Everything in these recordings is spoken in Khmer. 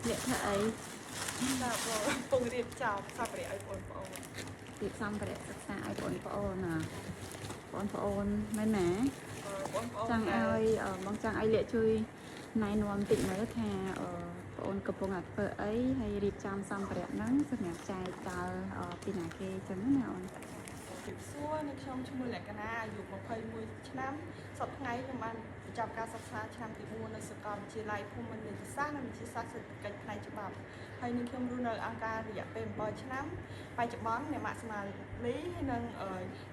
lệ thầy là bông điệp chào sao để ai bồn bồn việc xong phải sắc xa ai bồn mấy mẹ bồn bồn chẳng ai mong chẳng ai lệ chui này nuông tịnh mới thà bồn cặp bông ngặt vợ ấy hay điệp chăm xong phải nắng rất nhạt trai tờ pin à kê chấm nào ពីសួរនៅខ្ញុំឈ្មោះលក្ខណៈអាយុ21ឆ្នាំសប្តាហ៍ថ្ងៃខ្ញុំបានបញ្ចប់ការសិក្សាឆ្នាំទី4នៅសាកលវិទ្យាល័យភូមិន្ទនីតិសាស្ត្រនិងវិទ្យាសាស្ត្រសេដ្ឋកិច្ចផ្នែកច្បាប់ហើយនឹងខ្ញុំរស់នៅអង្គការរយៈពេល7ឆ្នាំបច្ចុប្បន្នអ្នកម៉ាក់ស្មាលីហើយនឹង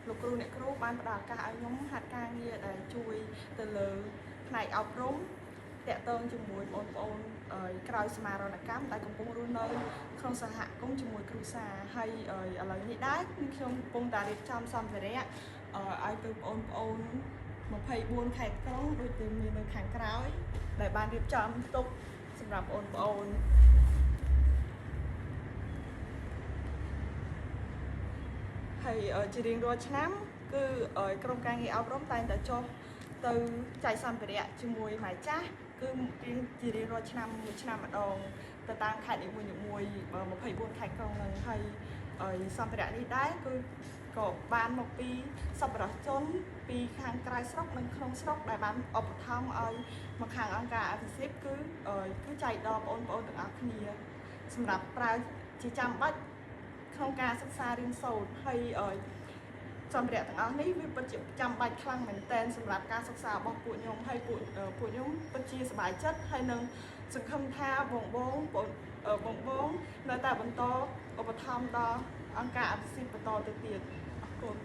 លោកគ្រូអ្នកគ្រូបានផ្ដល់ឱកាសឲ្យខ្ញុំហាត់ការងារដែលជួយទៅលើផ្នែកអប់រំតាក់ទងជាមួយបងប្អូនក្រោយសមារណកម្មដែលកំពុងរស់នៅក្នុងសហគមន៍ជាមួយគ្រួសារហើយឥឡូវនេះដែរខ្ញុំកំពុងតែរៀបចំសម្ភារៈឲ្យទៅបងប្អូន24ខេត្តក្រុងដូចជាមាននៅខាងក្រោយដែលបានរៀបចំទុកសម្រាប់បងប្អូនហើយជារៀងរាល់ឆ្នាំគឺក្រុមការងារអប់រំតែងតែចុះទៅចែកសម្ភារៈជាមួយម៉ែចាស់គឺជារៀងរាល់ឆ្នាំមួយឆ្នាំម្ដងទៅតាមខេត្តនីមួយៗ24ខេត្តក្រុងហ្នឹងហើយសម្ភារៈនេះដែរគឺក៏បានមកពីសប្បុរសជនពីខាងក្រៅស្រុកនិងក្នុងស្រុកដែលបានឧបត្ថម្ភឲ្យមកខាងអង្គការ AFISIP គឺចែកដល់បងប្អូនទាំងអស់គ្នាសម្រាប់ប្រើជាចាំបាច់ក្នុងការសិក្សារៀនសូត្រហើយសម្ភារៈទាំងអស់នេះវាពិតជាចាំបាច់ខ្លាំងមែនទែនសម្រាប់ការសិក្សារបស់ពួកខ្ញុំហើយពួកខ្ញុំពិតជាសប្បាយចិត្តហើយនឹងសង្ឃឹមថាបងនៅតែបន្តឧបត្ថម្ភដល់អង្គការអភិសិទ្ធបន្តទៅទៀតអរគុណ